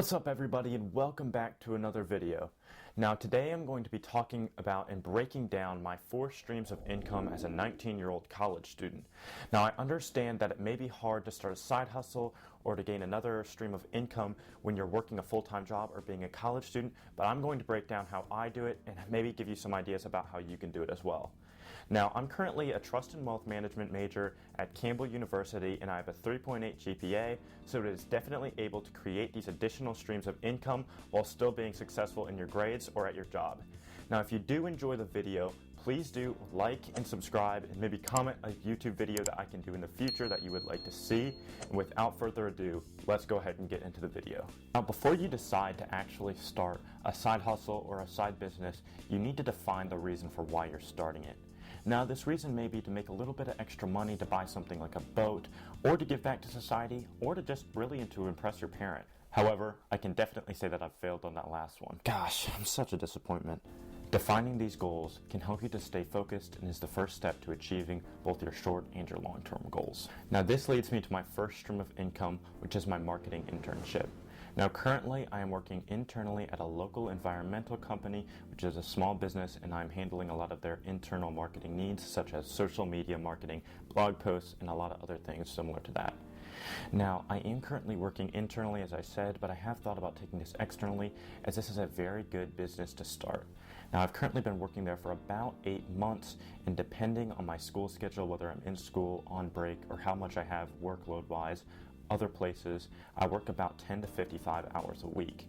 What's up everybody, and welcome back to another video. Now today I'm going to be talking about and breaking down my 4 streams of income as a 19-year-old college student. Now I understand that it may be hard to start a side hustle or to gain another stream of income when you're working a full-time job or being a college student, but I'm going to break down how I do it and maybe give you some ideas about how you can do it as well. Now I'm currently a Trust and Wealth Management major at Campbell University, and I have a 3.8 GPA, so it is definitely able to create these additional streams of income while still being successful in your grades or at your job. Now if you do enjoy the video, please do like and subscribe and maybe comment a YouTube video that I can do in the future that you would like to see. And without further ado, let's go ahead and get into the video. Now before you decide to actually start a side hustle or a side business, you need to define the reason for why you're starting it. Now this reason may be to make a little bit of extra money to buy something like a boat, or to give back to society, or to just really to impress your parent. However, I can definitely say that I've failed on that last one. Gosh, I'm such a disappointment. Defining these goals can help you to stay focused and is the first step to achieving both your short and your long-term goals. Now this leads me to my first stream of income, which is my marketing internship. Now currently I am working internally at a local environmental company, which is a small business, and I'm handling a lot of their internal marketing needs, such as social media marketing, blog posts, and a lot of other things similar to that. Now, I am currently working internally, as I said, but I have thought about taking this externally, as this is a very good business to start. Now, I've currently been working there for about 8 months, and depending on my school schedule, whether I'm in school, on break, or how much I have workload-wise, other places, I work about 10 to 55 hours a week.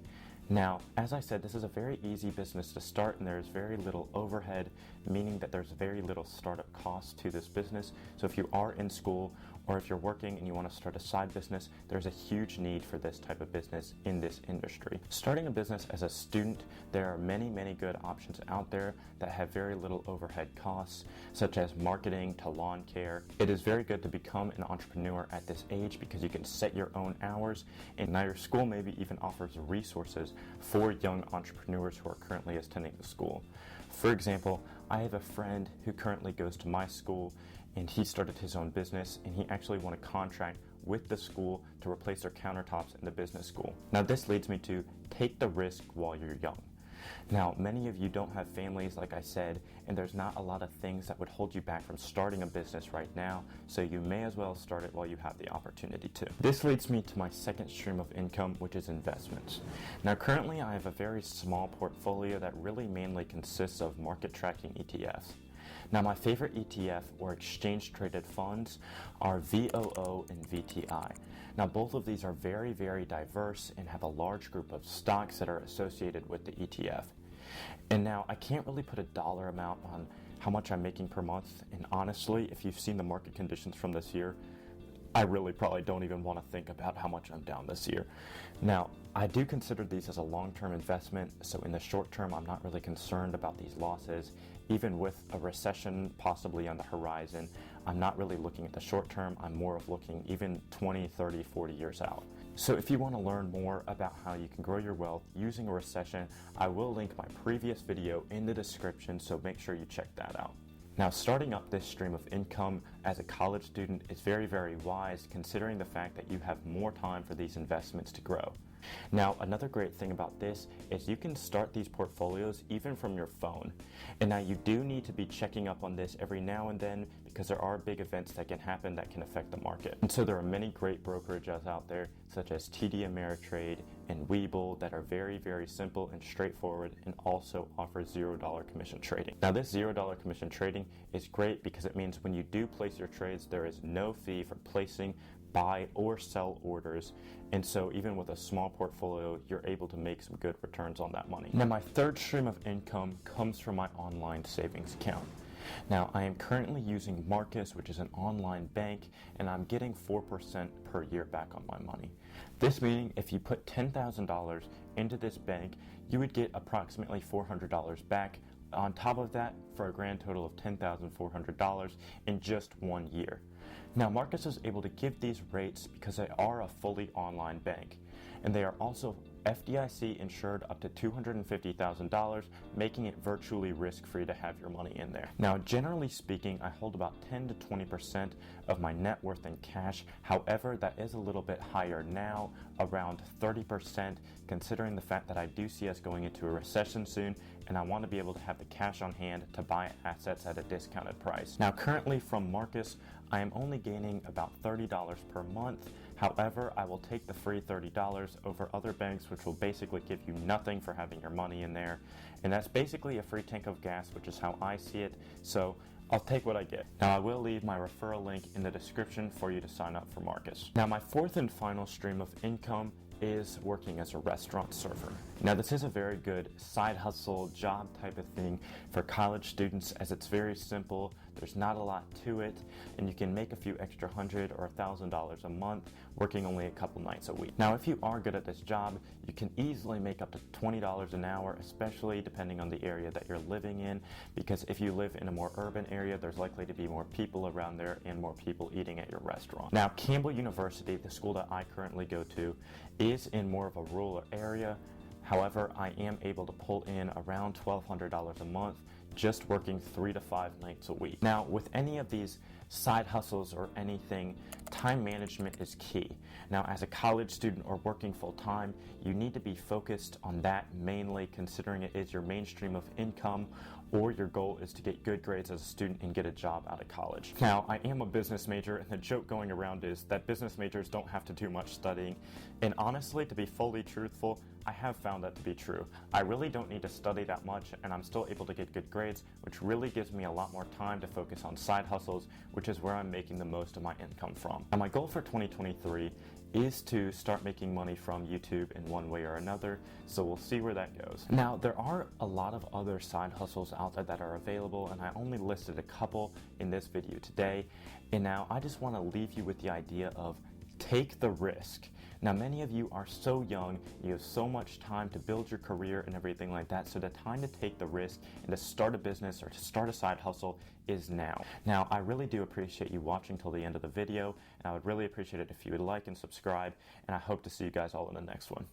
Now, as I said, this is a very easy business to start, and there's very little overhead, meaning that there's very little startup costs to this business. So if you are in school, or if you're working and you want to start a side business, there's a huge need for this type of business in this industry. Starting a business as a student, there are many good options out there that have very little overhead costs, such as marketing to lawn care. It is very good to become an entrepreneur at this age because you can set your own hours, and now your school maybe even offers resources for young entrepreneurs who are currently attending the school. For example, I have a friend who currently goes to my school, and he started his own business, and he actually won a contract with the school to replace their countertops in the business school. Now this leads me to take the risk while you're young. Now, many of you don't have families, like I said, and there's not a lot of things that would hold you back from starting a business right now, so you may as well start it while you have the opportunity to. This leads me to my second stream of income, which is investments. Now, currently I have a very small portfolio that really mainly consists of market tracking ETFs. Now, my favorite ETF, or exchange traded funds, are VOO and VTI. Now, both of these are very diverse and have a large group of stocks that are associated with the ETF. And now, I can't really put a dollar amount on how much I'm making per month, and honestly, if you've seen the market conditions from this year, I really probably don't even want to think about how much I'm down this year. Now, I do consider these as a long-term investment, so in the short term, I'm not really concerned about these losses. Even with a recession possibly on the horizon, I'm not really looking at the short term. I'm more of looking even 20, 30, 40 years out. So if you want to learn more about how you can grow your wealth using a recession, I will link my previous video in the description, so make sure you check that out. Now, starting up this stream of income as a college student is very wise, considering the fact that you have more time for these investments to grow. Now, another great thing about this is you can start these portfolios even from your phone. And now you do need to be checking up on this every now and then, because there are big events that can happen that can affect the market. And so there are many great brokerages out there, such as TD Ameritrade and Webull, that are very simple and straightforward, and also offer $0 commission trading. Now, this $0 commission trading is great because it means when you do place your trades, there is no fee for placing, buy, or sell orders, and so even with a small portfolio, you're able to make some good returns on that money. Now, my third stream of income comes from my online savings account. Now, I am currently using Marcus, which is an online bank, and I'm getting 4% per year back on my money. This meaning if you put $10,000 into this bank, you would get approximately $400 back on top of that, for a grand total of $10,400 in just 1 year. Now, Marcus is able to give these rates because they are a fully online bank. and they are also FDIC insured up to $250,000, making it virtually risk-free to have your money in there. Now, generally speaking, I hold about 10 to 20% of my net worth in cash. However, that is a little bit higher now, around 30%, considering the fact that I do see us going into a recession soon, and I want to be able to have the cash on hand to buy assets at a discounted price. Now, currently from Marcus, I am only gaining about $30 per month. However, I will take the free $30 over other banks, which will basically give you nothing for having your money in there. And that's basically a free tank of gas, which is how I see it. So I'll take what I get. Now, I will leave my referral link in the description for you to sign up for Marcus. Now, my fourth and final stream of income is working as a restaurant server. Now, this is a very good side hustle job type of thing for college students, as it's very simple. There's not a lot to it, and you can make a few extra $100 or $1,000 a month working only a couple nights a week. Now, if you are good at this job, you can easily make up to $20 an hour, especially depending on the area that you're living in, because if you live in a more urban area, there's likely to be more people around there and more people eating at your restaurant. Now, Campbell University, the school that I currently go to, is in more of a rural area. However, I am able to pull in around $1,200 a month just working 3 to 5 nights a week. Now, with any of these side hustles or anything, time management is key. Now, as a college student or working full-time, you need to be focused on that mainly, considering it is your main stream of income, or your goal is to get good grades as a student and get a job out of college. Now, I am a business major, and the joke going around is that business majors don't have to do much studying. And honestly, to be fully truthful, I have found that to be true. I really don't need to study that much, and I'm still able to get good grades, which really gives me a lot more time to focus on side hustles, which is where I'm making the most of my income from. Now, my goal for 2023 is to start making money from YouTube in one way or another, so we'll see where that goes. Now, there are a lot of other side hustles out there that are available, and I only listed a couple in this video today. And now I just want to leave you with the idea of take the risk. Now, many of you are so young, you have so much time to build your career and everything like that, so the time to take the risk and to start a business or to start a side hustle is now. Now, I really do appreciate you watching till the end of the video, and I would really appreciate it if you would like and subscribe, and I hope to see you guys all in the next one.